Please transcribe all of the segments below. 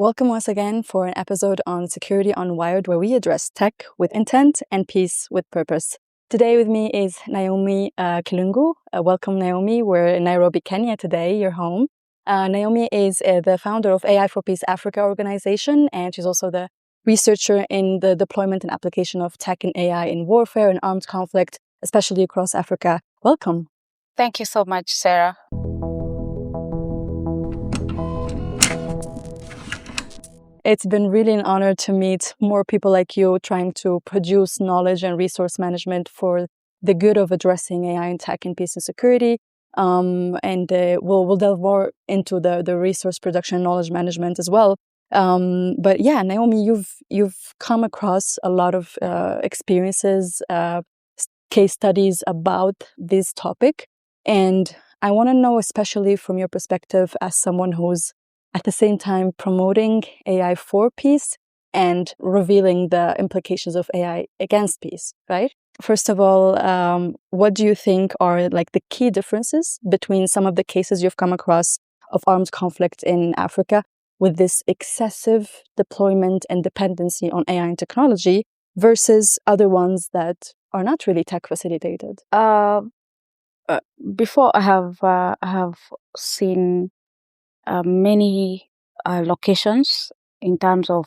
Welcome once again for an episode on Security Unwired, where we address tech with intent and peace with purpose. Today with me is Naomi Kilungu. Welcome, Naomi. We're in Nairobi, Kenya today, your home. Naomi is the founder of AI for Peace Africa organization, and she's also the researcher in the deployment and application of tech and AI in warfare and armed conflict, especially across Africa. Welcome. Thank you so much, Sarah. It's been really an honor to meet more people like you trying to produce knowledge and resource management for the good of addressing AI and tech in peace and security. We'll delve more into the resource production and knowledge management as well. But yeah, Naomi, you've come across a lot of experiences, case studies about this topic. And I want to know, especially from your perspective as someone who's at the same time promoting AI for peace and revealing the implications of AI against peace, right? First of all, what do you think are like the key differences between some of the cases you've come across of armed conflict in Africa with this excessive deployment and dependency on AI and technology versus other ones that are not really tech facilitated? Before I have seen many locations in terms of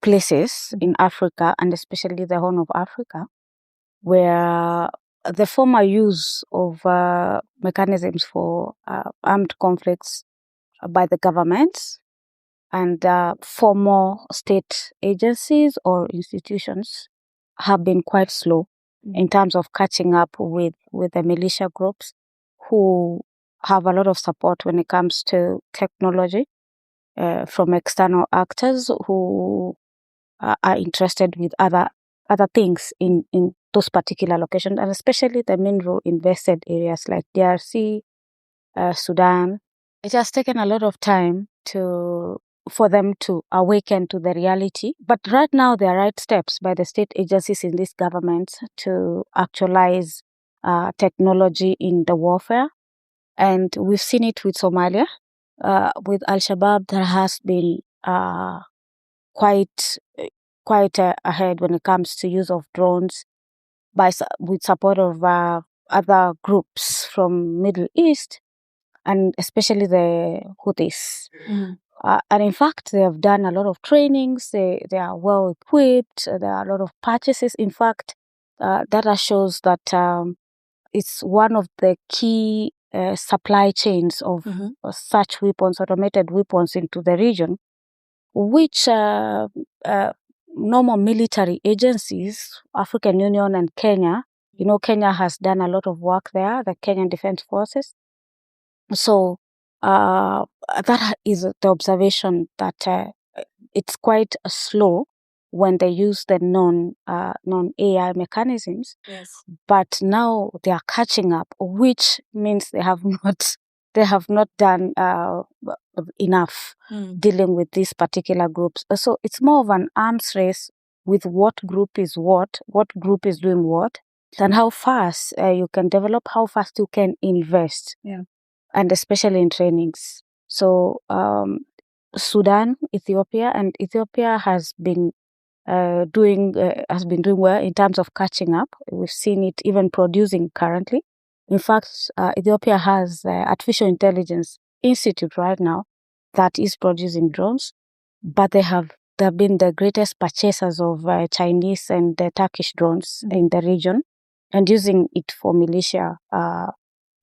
places in Africa, and especially the Horn of Africa, where the former use of mechanisms for armed conflicts by the governments and former state agencies or institutions have been quite slow in terms of catching up with the militia groups who have a lot of support when it comes to technology from external actors who are interested with other things in those particular locations, and especially the mineral invested areas like DRC, Sudan. It has taken a lot of time for them to awaken to the reality. But right now, there are right steps by the state agencies in these governments to actualize technology in the warfare. And we've seen it with Somalia. With Al-Shabaab, there has been quite ahead when it comes to use of drones with support of other groups from Middle East, and especially the Houthis. And in fact, they have done a lot of trainings. They are well equipped. There are a lot of purchases. In fact, data shows that it's one of the key supply chains of such weapons, automated weapons into the region, which normal military agencies, African Union and Kenya, Kenya has done a lot of work there, the Kenyan Defense Forces. So that is the observation that it's quite slow when they use the non-AI mechanisms. Yes. But now they are catching up, which means they have not done enough dealing with these particular groups. So it's more of an arms race with what group is group is doing what, and how fast you can develop, how fast you can invest. Yeah. And especially in trainings. So Sudan, Ethiopia has been doing well in terms of catching up. We've seen it even producing currently. In fact, Ethiopia has Artificial Intelligence Institute right now that is producing drones, but they've been the greatest purchasers of Chinese and Turkish drones in the region, and using it for militia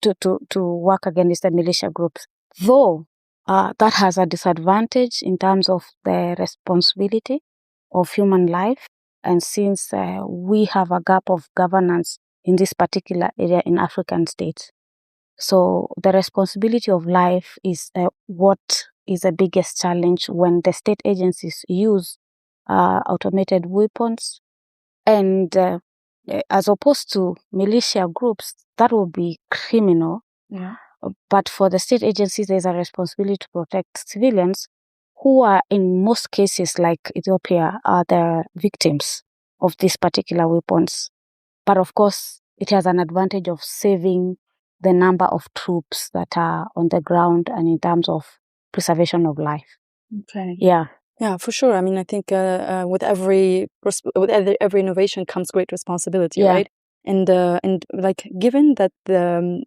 to work against the militia groups. Though that has a disadvantage in terms of the responsibility of human life, and since we have a gap of governance in this particular area in African states. So the responsibility of life is what is the biggest challenge when the state agencies use automated weapons, and as opposed to militia groups, that would be criminal. Yeah. But for the state agencies, there's a responsibility to protect civilians who are, in most cases, like Ethiopia, are the victims of these particular weapons. But of course, it has an advantage of saving the number of troops that are on the ground, and in terms of preservation of life. Okay. Yeah. Yeah, for sure. I mean, I think with every innovation comes great responsibility, right? And like given that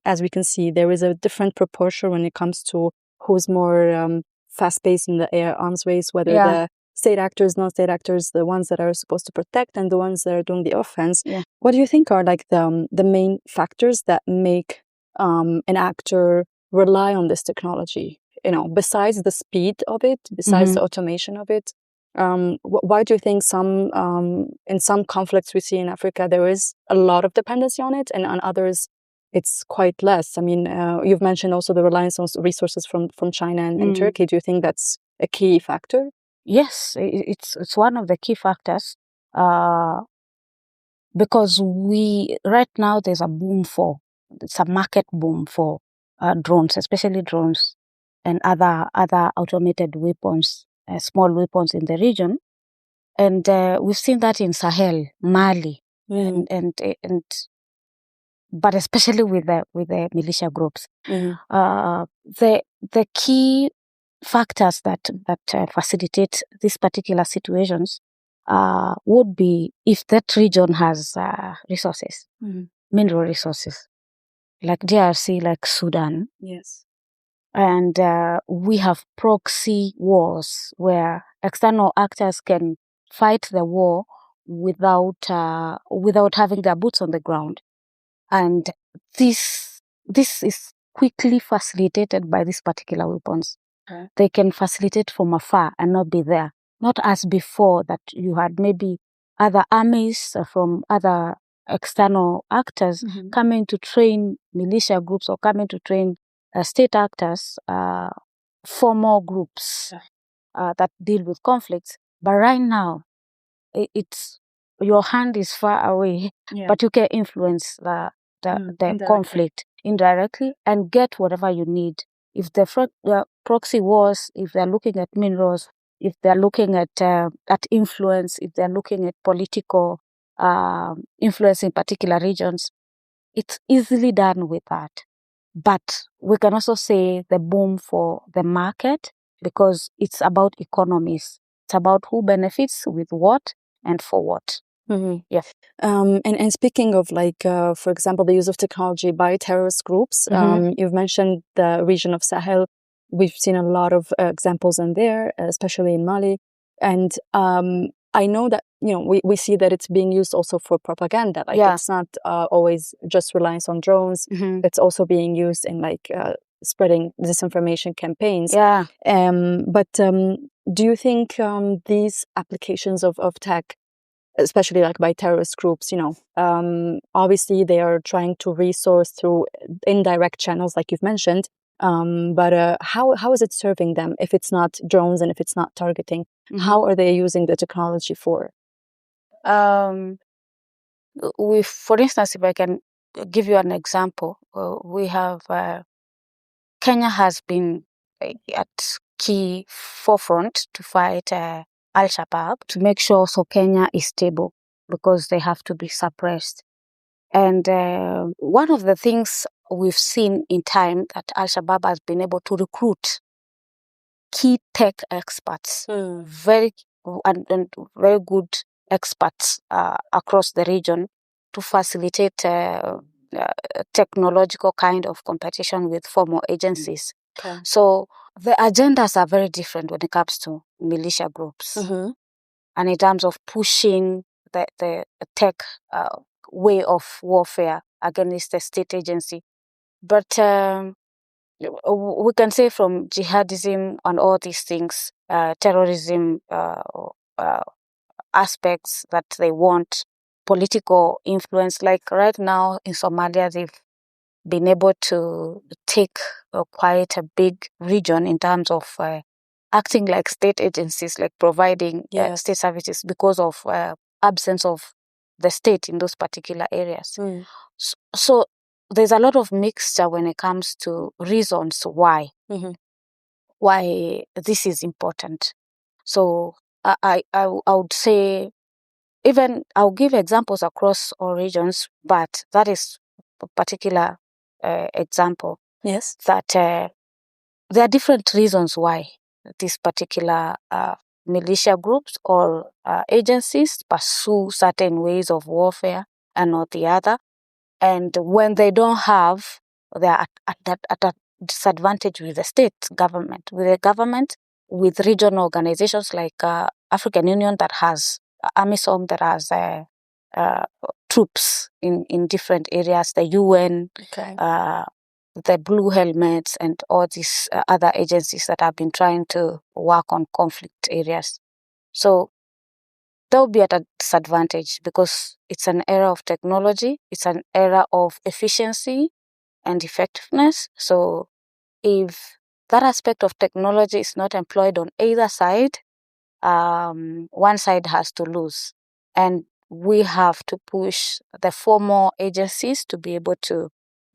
as we can see, there is a different proportion when it comes to who's more fast-paced in the arms race, whether the state actors, non-state actors, the ones that are supposed to protect, and the ones that are doing the offense. What do you think are like the main factors that make an actor rely on this technology? You know, besides the speed of it, besides the automation of it, why do you think in some conflicts we see in Africa, there is a lot of dependency on it, and on others, it's quite less? I mean, you've mentioned also the reliance on resources from China and Turkey. Do you think that's a key factor? Yes, it's one of the key factors, because right now there's it's a market boom for drones, especially drones and other automated weapons, small weapons in the region. And we've seen that in Sahel, Mali, but especially with the militia groups. The key factors that facilitate these particular situations would be if that region has resources, mineral resources, like DRC, like Sudan. Yes. And we have proxy wars where external actors can fight the war without having their boots on the ground. And this is quickly facilitated by these particular weapons. They can facilitate from afar and not be there. Not as before, that you had maybe other armies from other external actors coming to train militia groups or coming to train state actors, formal groups that deal with conflicts. But right now, it's your hand is far away, but you can influence the conflict indirectly and get whatever you need. If the proxy wars, if they're looking at minerals, if they're looking at influence, if they're looking at political influence in particular regions, it's easily done with that. But we can also say the boom for the market, because it's about economies. It's about who benefits with what and for what. Yeah. And speaking of like, for example, the use of technology by terrorist groups, you've mentioned the region of Sahel. We've seen a lot of examples in there, especially in Mali. And I know that, you know, we see that it's being used also for propaganda. Like it's not always just reliance on drones. It's also being used in like spreading disinformation campaigns. But do you think these applications of tech, especially like by terrorist groups, you know, obviously they are trying to resource through indirect channels, like you've mentioned. But how is it serving them if it's not drones and if it's not targeting? How are they using the technology for? For instance, if I can give you an example, we have Kenya has been at key forefront to fight Al-Shabaab, to make sure also Kenya is stable, because they have to be suppressed. And one of the things we've seen in time that Al-Shabaab has been able to recruit key tech experts, very good experts across the region, to facilitate technological kind of competition with formal agencies. So the agendas are very different when it comes to militia groups, and in terms of pushing the tech way of warfare against the state agency. But we can say from jihadism and all these things, terrorism aspects that they want, political influence. Like right now in Somalia, they've been able to take quite a big region in terms of acting like state agencies, like providing state services, because of absence of the state in those particular areas. So there's a lot of mixture when it comes to reasons why this is important. So I would say, even I'll give examples across all regions, but that is a particular example. Yes. That there are different reasons why these particular militia groups or agencies pursue certain ways of warfare and not the other. And when they don't have, they are at a disadvantage with the state government, with regional organizations like African Union that has AMISOM, that has troops in different areas, the UN, the Blue Helmets, and all these other agencies that have been trying to work on conflict areas. So they'll be at a disadvantage because it's an era of technology, it's an era of efficiency and effectiveness. So if that aspect of technology is not employed on either side, one side has to lose. And we have to push the formal agencies to be able to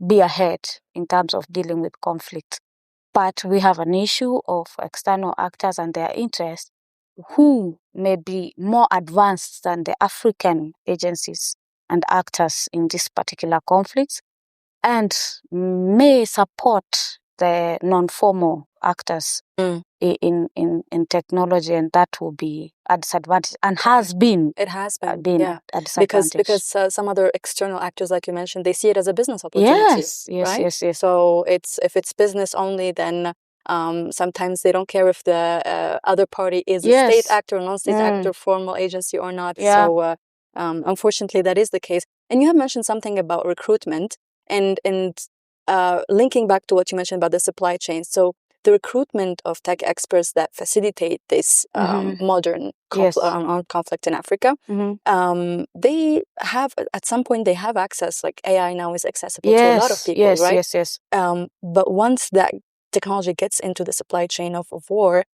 be ahead in terms of dealing with conflict. But we have an issue of external actors and their interests who may be more advanced than the African agencies and actors in this particular conflict, and may support the non-formal actors in technology, and that will be a disadvantage, and has been. It has been a disadvantage. Because some other external actors, like you mentioned, they see it as a business opportunity. Yes. So if it's business only, then sometimes they don't care if the other party is a state actor or non-state actor, formal agency or not. So unfortunately, that is the case. And you have mentioned something about recruitment and linking back to what you mentioned about the supply chain. So the recruitment of tech experts that facilitate this modern armed conflict in Africa, they have, at some point, they have access, like AI now is accessible to a lot of people, right? Yes. But once that technology gets into the supply chain of war,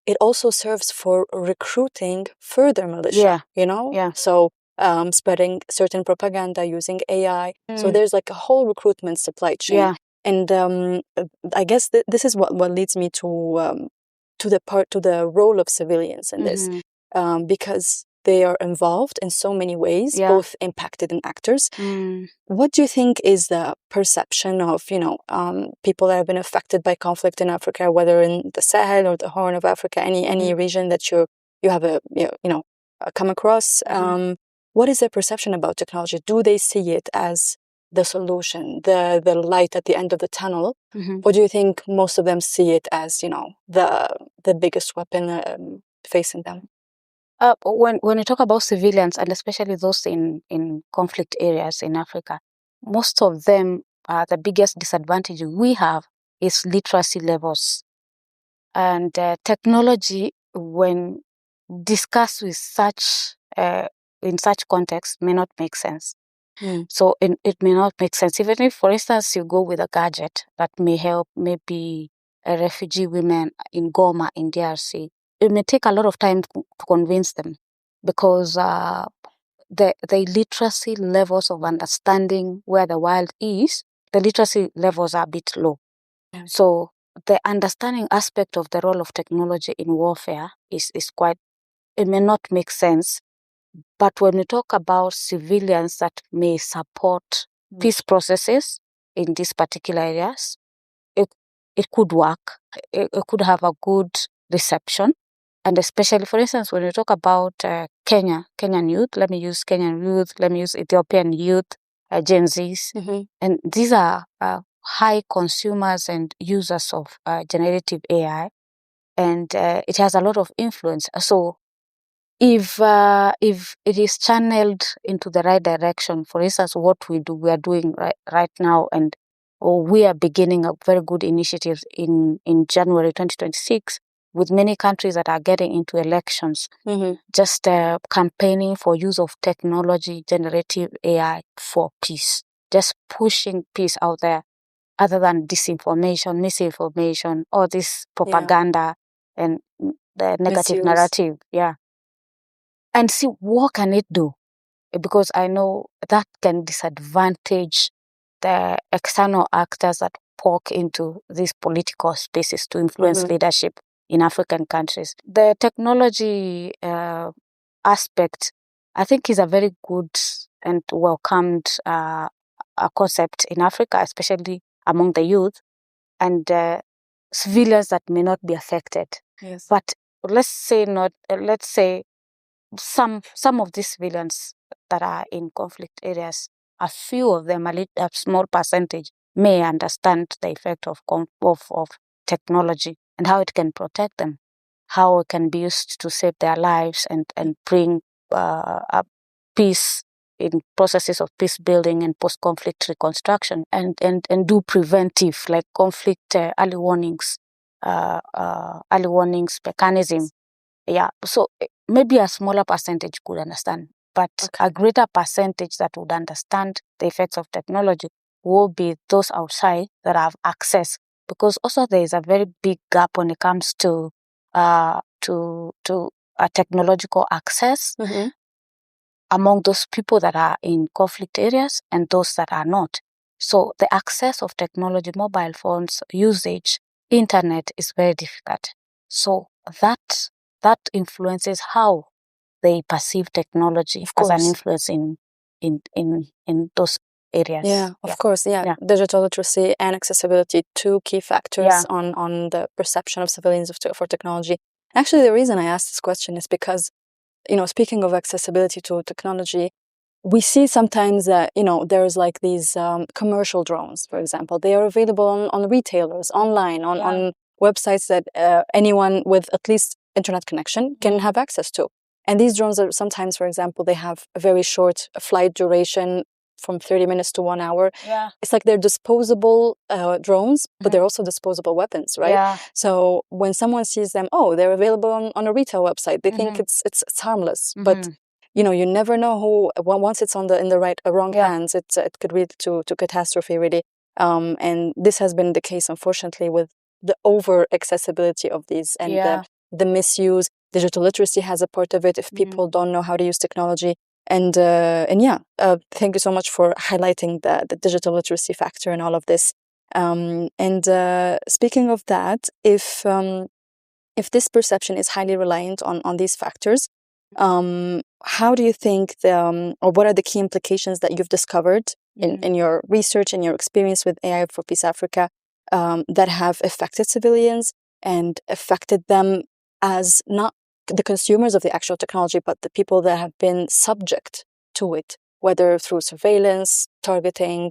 it also serves for recruiting further militia, So spreading certain propaganda using AI. So there's like a whole recruitment supply chain. And I guess this is what leads me to the role of civilians in this, because they are involved in so many ways, both impacted and actors. What do you think is the perception of people that have been affected by conflict in Africa, whether in the Sahel or the Horn of Africa, any region that you have come across? What is their perception about technology? Do they see it as the solution, the light at the end of the tunnel, or do you think most of them see it as the biggest weapon facing them? When you talk about civilians, and especially those in conflict areas in Africa, most of them, the biggest disadvantage we have is literacy levels. And technology, when discussed with in such context, may not make sense. So it may not make sense. Even if, for instance, you go with a gadget that may help maybe refugee women in Goma, in DRC, it may take a lot of time to convince them, because the literacy levels of understanding where the world is, the literacy levels are a bit low. So the understanding aspect of the role of technology in warfare is quite, it may not make sense. But when we talk about civilians that may support peace processes in these particular areas, it could work. It could have a good reception. And especially, for instance, when we talk about Kenyan youth, let me use Kenyan youth, let me use Ethiopian youth, Gen Zs. And these are high consumers and users of generative AI. And it has a lot of influence. So if it is channeled into the right direction, for instance, what we are doing right now, and we are beginning a very good initiative in January 2026 with many countries that are getting into elections, just campaigning for use of technology, generative AI for peace, just pushing peace out there, other than disinformation, misinformation, all this propaganda and the negative narrative. And see, what can it do? Because I know that can disadvantage the external actors that poke into these political spaces to influence leadership in African countries. The technology aspect, I think, is a very good and welcomed a concept in Africa, especially among the youth. And civilians that may not be affected. Yes. But let's say some of these civilians that are in conflict areas, a few of them, a small percentage, may understand the effect of technology and how it can protect them, how it can be used to save their lives and bring a peace in processes of peace building and post-conflict reconstruction, and do preventive, like conflict early warnings mechanism. Yeah, so maybe a smaller percentage could understand, but a greater percentage that would understand the effects of technology will be those outside that have access, because also there is a very big gap when it comes to technological access among those people that are in conflict areas and those that are not. So the access of technology, mobile phones, usage, internet is very difficult. So that influences how they perceive technology as an influence in those areas. Yeah, of course. Yeah. Digital literacy and accessibility, two key factors on the perception of civilians for technology. Actually, the reason I asked this question is because, speaking of accessibility to technology, we see sometimes that, there's like these commercial drones, for example. They are available on retailers, online, on websites that anyone with at least internet connection can have access to. And these drones are sometimes, for example, they have a very short flight duration from 30 minutes to 1 hour. Yeah. It's like they're disposable drones, but they're also disposable weapons, right? Yeah. So when someone sees them, they're available on a retail website, they think it's harmless. But you never know who. Once it's in the wrong hands, it could lead to catastrophe, really. And this has been the case, unfortunately, with the over accessibility of these and the misuse. Digital literacy has a part of it if people don't know how to use technology. And thank you so much for highlighting the digital literacy factor in all of this. And speaking of that, if this perception is highly reliant on these factors, how do you think or what are the key implications that you've discovered in your research and your experience with AI for Peace Africa that have affected civilians and affected them as not the consumers of the actual technology, but the people that have been subject to it, whether through surveillance, targeting,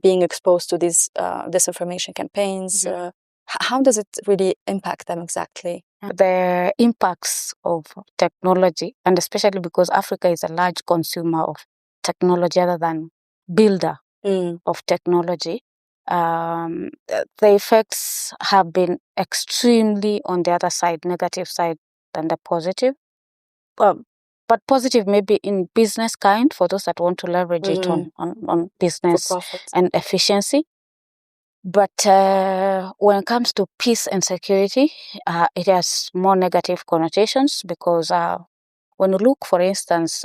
being exposed to these disinformation campaigns? How does it really impact them exactly? The impacts of technology, and especially because Africa is a large consumer of technology other than builder of technology, the effects have been extremely on the other side, negative side than the positive. But positive maybe in business kind, for those that want to leverage it on business and efficiency. But when it comes to peace and security, it has more negative connotations because when you look, for instance,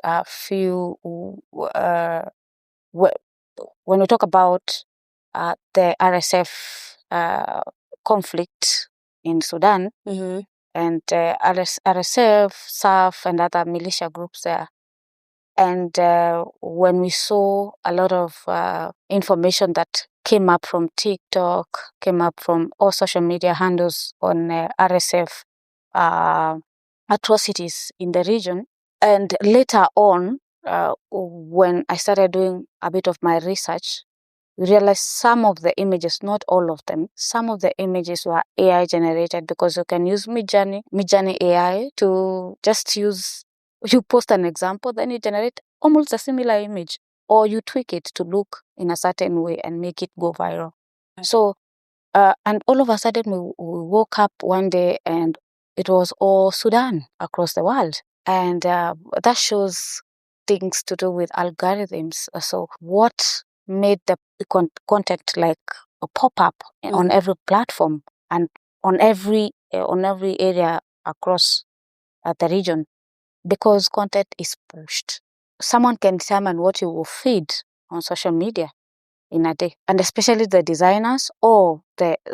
when we talk about the RSF conflict in Sudan, and RSF, SAF, and other militia groups there. And when we saw a lot of information that came up from TikTok, came up from all social media handles on RSF atrocities in the region. And later on, when I started doing a bit of my research, we realized some of the images, not all of them, some of the images were AI generated, because you can use Midjourney AI to just you post an example, then you generate almost a similar image, or you tweak it to look in a certain way and make it go viral. Okay. So, and all of a sudden we woke up one day and it was all Sudan across the world. And that shows things to do with algorithms. So what made the content like a pop-up on every platform and on every area across the region? Because content is pushed. Someone can determine what you will feed on social media in a day. And especially the designers or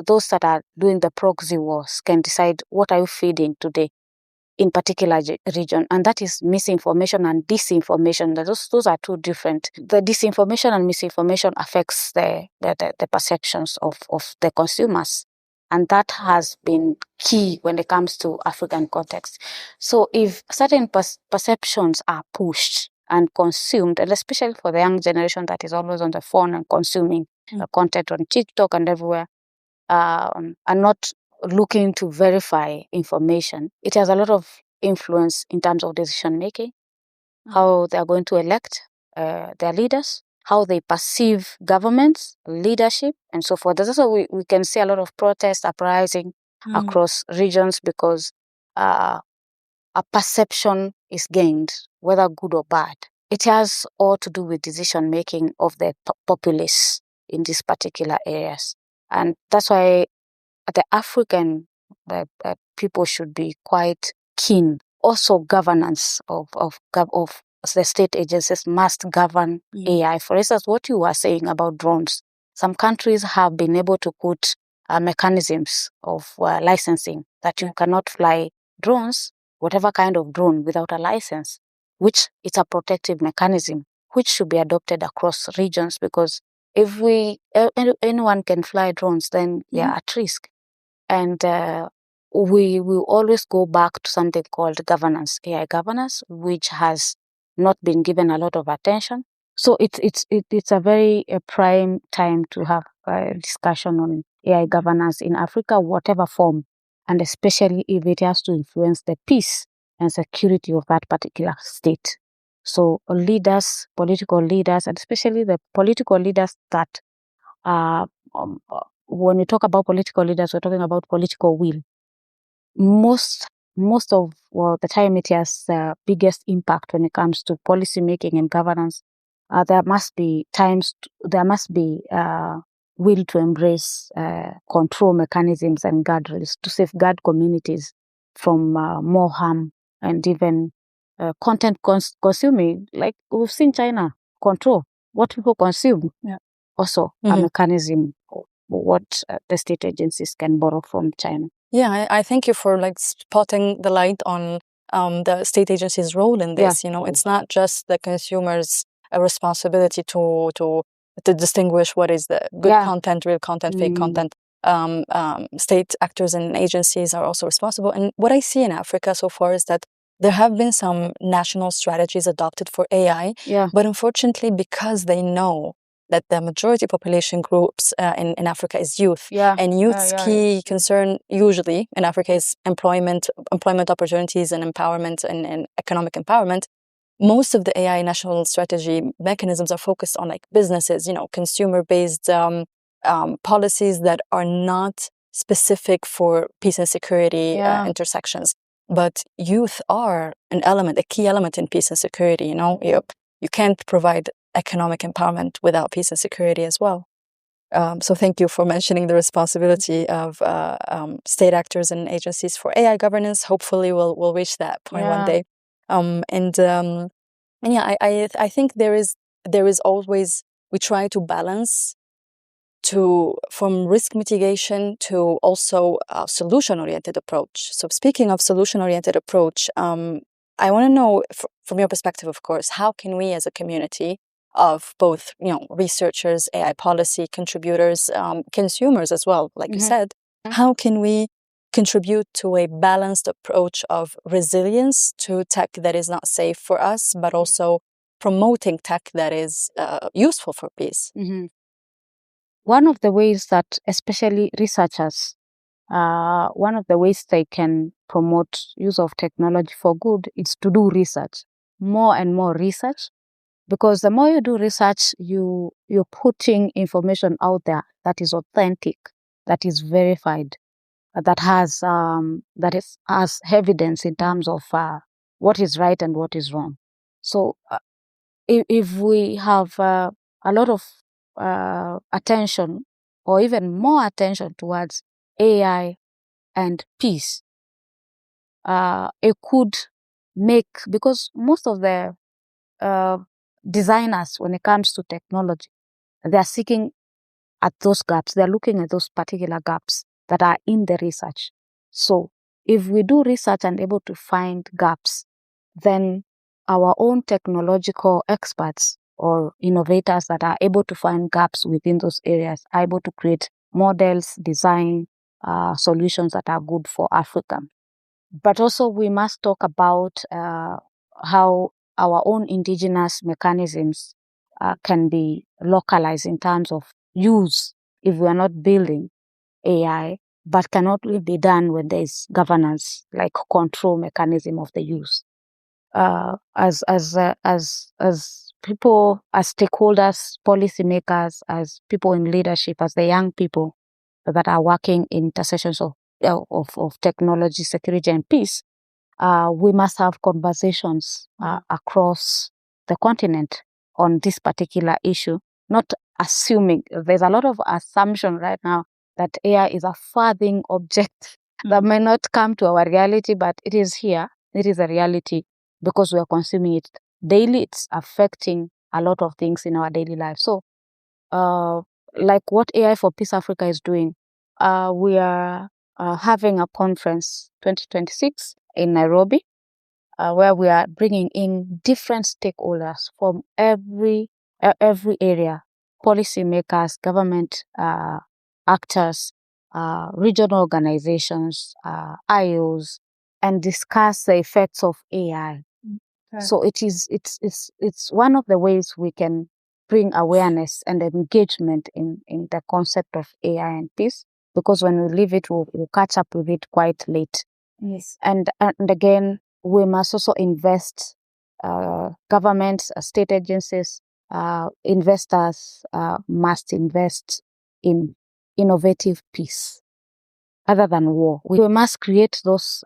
those that are doing the proxy wars can decide what are you feeding today in particular region. And that is misinformation and disinformation. Those are two different. The disinformation and misinformation affects the perceptions of the consumers. And that has been key when it comes to African context. So if certain perceptions are pushed and consumed, and especially for the young generation that is always on the phone and consuming content on TikTok and everywhere, and not looking to verify information, it has a lot of influence in terms of decision making, how they are going to elect their leaders, how they perceive governments, leadership, and so forth. That's also we can see a lot of protest uprising across regions because a perception is gained, whether good or bad. It has all to do with decision making of the populace in these particular areas. And that's why the African people should be quite keen. Also, governance of the state agencies must govern AI. For instance, what you were saying about drones, some countries have been able to put mechanisms of licensing that you cannot fly drones, whatever kind of drone, without a license, which is a protective mechanism, which should be adopted across regions, because if anyone can fly drones, then we are at risk. And we will always go back to something called governance, AI governance, which has not been given a lot of attention. So it's a very prime time to have a discussion on AI governance in Africa, whatever form, and especially if it has to influence the peace and security of that particular state. So leaders, political leaders, and especially the political leaders that when we talk about political leaders, we're talking about political will. Most of the time, it has the biggest impact when it comes to policy making and governance. There must be will to embrace control mechanisms and guardrails to safeguard communities from more harm and even content consuming. Like we've seen China control what people consume. Also a mechanism of what the state agencies can borrow from China. Yeah, I thank you for spotting the light on the state agency's role in this. It's not just the consumer's responsibility to distinguish what is the good content, real content, fake content. State actors and agencies are also responsible. And what I see in Africa so far is that there have been some national strategies adopted for AI, but unfortunately, because they know that the majority population groups in Africa is youth, and youth's key concern usually in Africa is employment opportunities and empowerment and economic empowerment. Most of the AI national strategy mechanisms are focused on businesses, consumer-based policies that are not specific for peace and security intersections. But youth are a key element in peace and security. You can't provide economic empowerment without peace and security as well. So thank you for mentioning the responsibility of state actors and agencies for AI governance. Hopefully we'll reach that point one day. I think there is always, we try to balance from risk mitigation to also a solution-oriented approach. So speaking of solution-oriented approach, I want to know from your perspective, of course, how can we as a community of both, researchers, AI policy contributors, consumers as well, like you said, how can we contribute to a balanced approach of resilience to tech that is not safe for us, but also promoting tech that is useful for peace? One of the ways that, especially researchers, one of the ways they can promote use of technology for good is to do research, more and more research, because the more you do research, you're putting information out there that is authentic, that is verified, that has evidence in terms of what is right and what is wrong. So if we have a lot of attention, or even more attention towards AI and peace, it could make, because most of the designers, when it comes to technology, they are seeking at those gaps. They're looking at those particular gaps that are in the research. So if we do research and able to find gaps, then our own technological experts or innovators that are able to find gaps within those areas are able to create models, design solutions that are good for Africa. But also we must talk about how our own indigenous mechanisms can be localized in terms of use if we are not building AI, but cannot be done when there is governance, like control mechanism of the use. As people, as stakeholders, policymakers, as people in leadership, as the young people that are working in intersections of technology, security, and peace, we must have conversations across the continent on this particular issue, not assuming. There's a lot of assumption right now that AI is a farthing object that may not come to our reality, but it is here. It is a reality because we are consuming it daily. It's affecting a lot of things in our daily life. So, like what AI for Peace Africa is doing, we are having a conference 2026 in Nairobi, where we are bringing in different stakeholders from every area, policymakers, government actors, regional organizations, IOs, and discuss the effects of AI. Okay. So it's one of the ways we can bring awareness and engagement in the concept of AI and peace, because when we leave it, we'll catch up with it quite late. Yes. And again, we must also invest, governments, state agencies, investors must invest in innovative peace other than war. We must create those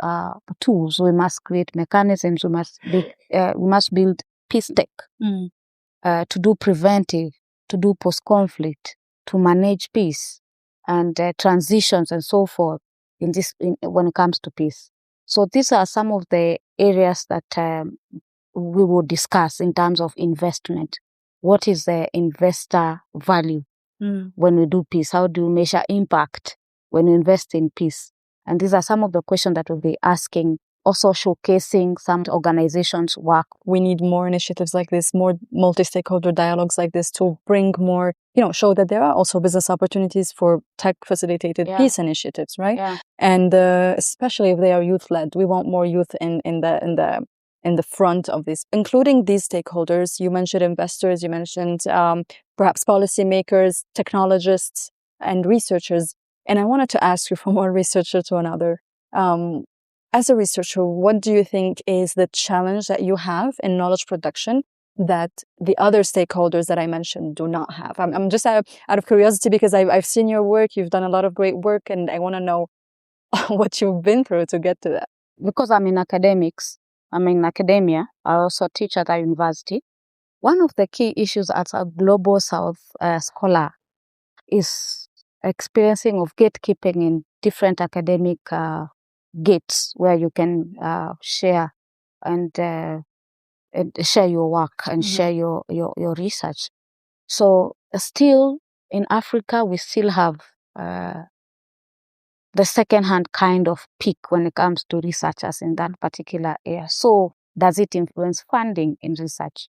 tools. We must create mechanisms. We must build peace tech to do preventive, to do post-conflict, to manage peace and transitions and so forth when it comes to peace. So these are some of the areas that we will discuss in terms of investment. What is the investor value when we do peace? How do you measure impact when you invest in peace? And these are some of the questions that we'll be asking, also showcasing some organizations' work. We need more initiatives like this, more multi-stakeholder dialogues like this to bring more, show that there are also business opportunities for tech-facilitated peace initiatives, right? Yeah. And especially if they are youth-led, we want more youth in the front of this, including these stakeholders. You mentioned investors, you mentioned perhaps policymakers, technologists, and researchers. And I wanted to ask you from one researcher to another. As a researcher, what do you think is the challenge that you have in knowledge production that the other stakeholders that I mentioned do not have? I'm just out of curiosity, because I've seen your work. You've done a lot of great work, and I want to know what you've been through to get to that. Because I'm in academics, I'm in academia. I also teach at a university. One of the key issues as a global South scholar is experiencing of gatekeeping in different academic gates where you can share and share your work and share your research. So still in Africa, we still have the second-hand kind of peak when it comes to researchers in that particular area. So does it influence funding in research?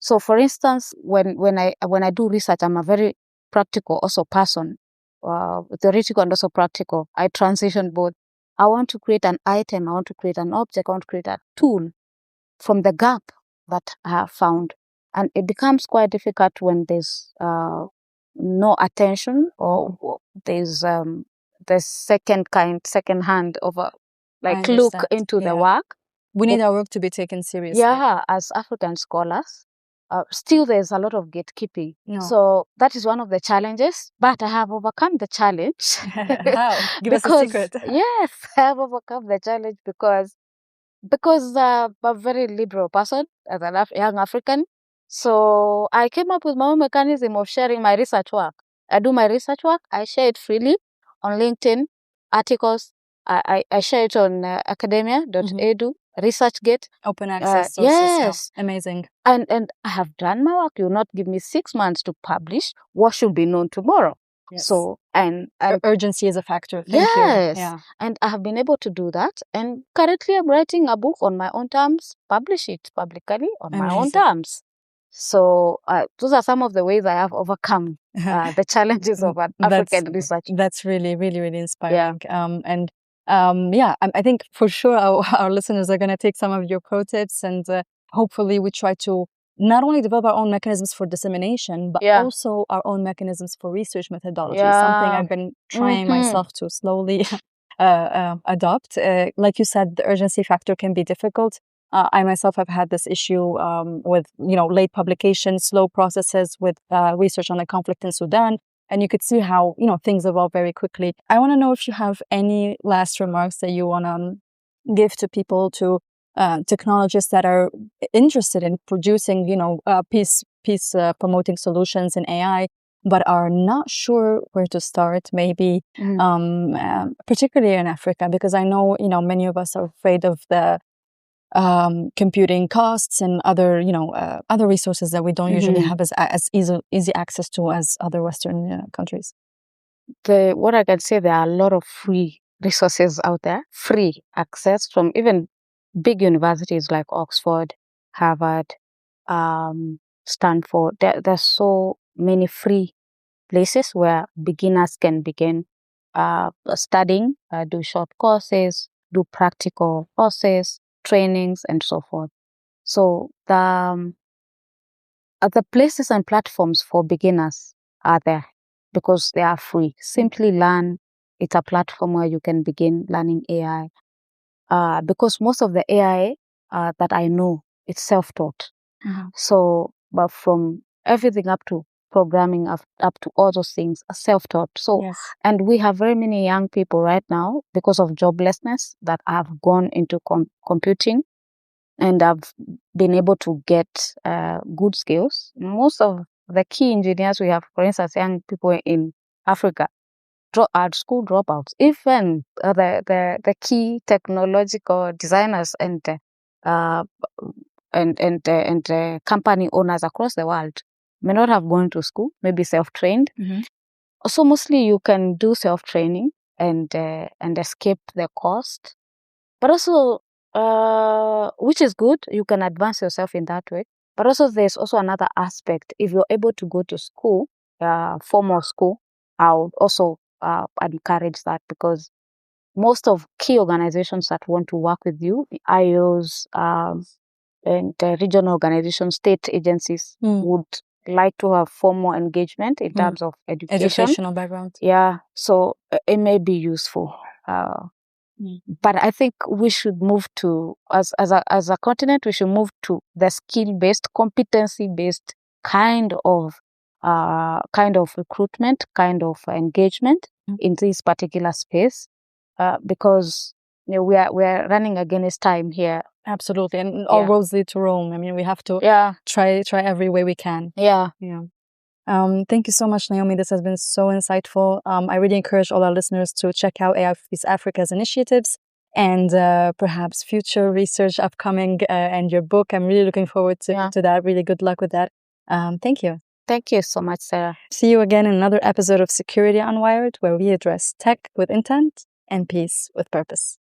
So for instance, when I do research, I'm a very practical also person, theoretical and also practical. I transition both. I want to create an item, I want to create an object, I want to create a tool from the gap that I have found. And it becomes quite difficult when there's no attention, or there's the second hand of look into the work. We need our work to be taken seriously. Yeah, as African scholars, still there's a lot of gatekeeping. No. So that is one of the challenges, but I have overcome the challenge. How? Give us a secret. Yes, I have overcome the challenge because I'm a very liberal person as a young African. So I came up with my own mechanism of sharing my research work. I do my research work, I share it freely on LinkedIn, articles. I share it on academia.edu, ResearchGate. Open access sources. Yes. Amazing. And I have done my work. You will not give me 6 months to publish what should be known tomorrow. Yes. So, and urgency is a factor. Thank you. Yeah. And I have been able to do that. And currently I'm writing a book on my own terms, publish it publicly on my own terms. So those are some of the ways I have overcome the challenges of an African research. That's really, really, really inspiring. I think for sure our listeners are going to take some of your pro tips, and hopefully we try to not only develop our own mechanisms for dissemination, but also our own mechanisms for research methodology. Something I've been trying myself to slowly adopt. Like you said, the urgency factor can be difficult. I myself have had this issue with, late publication, slow processes with research on the conflict in Sudan. And you could see how, things evolve very quickly. I want to know if you have any last remarks that you want to give to people, to technologists that are interested in producing, peace promoting solutions in AI, but are not sure where to start, maybe, particularly in Africa, because I know, many of us are afraid of the computing costs and other, other resources that we don't usually have as easy access to as other Western countries. What I can say, there are a lot of free resources out there, free access from even big universities like Oxford, Harvard, Stanford. There's so many free places where beginners can begin studying, do short courses, do practical courses, trainings, and so forth. So the places and platforms for beginners are there because they are free. Simply learn. It's a platform where you can begin learning AI. Because most of the AI that I know, it's self-taught. So, but from everything up to programming, up to all those things, are self-taught. So, and we have very many young people right now because of joblessness that have gone into computing and have been able to get good skills. Most of the key engineers we have, for instance, young people in Africa, are school dropouts. Even the key technological designers and company owners across the world may not have gone to school, maybe self-trained. So mostly you can do self-training and escape the cost, but also which is good. You can advance yourself in that way. But also there's also another aspect. If you're able to go to school, formal school, I would also encourage that, because most of key organizations that want to work with you, IOs and regional organizations, state agencies, would like to have formal engagement in terms of educational background. Yeah, so it may be useful. But I think we should move to, as a continent, we should move to the skill-based, competency-based kind of recruitment, kind of engagement in this particular space, because we are running against time here. Absolutely, and all roads lead to Rome. I mean, we have to try every way we can. Thank you so much, Naomi. This has been so insightful. I really encourage all our listeners to check out AI for Peace Africa's initiatives and perhaps future research upcoming and your book. I'm really looking forward to that. Really good luck with that. Thank you. Thank you so much, Sarah. See you again in another episode of Security Unwired, where we address tech with intent and peace with purpose.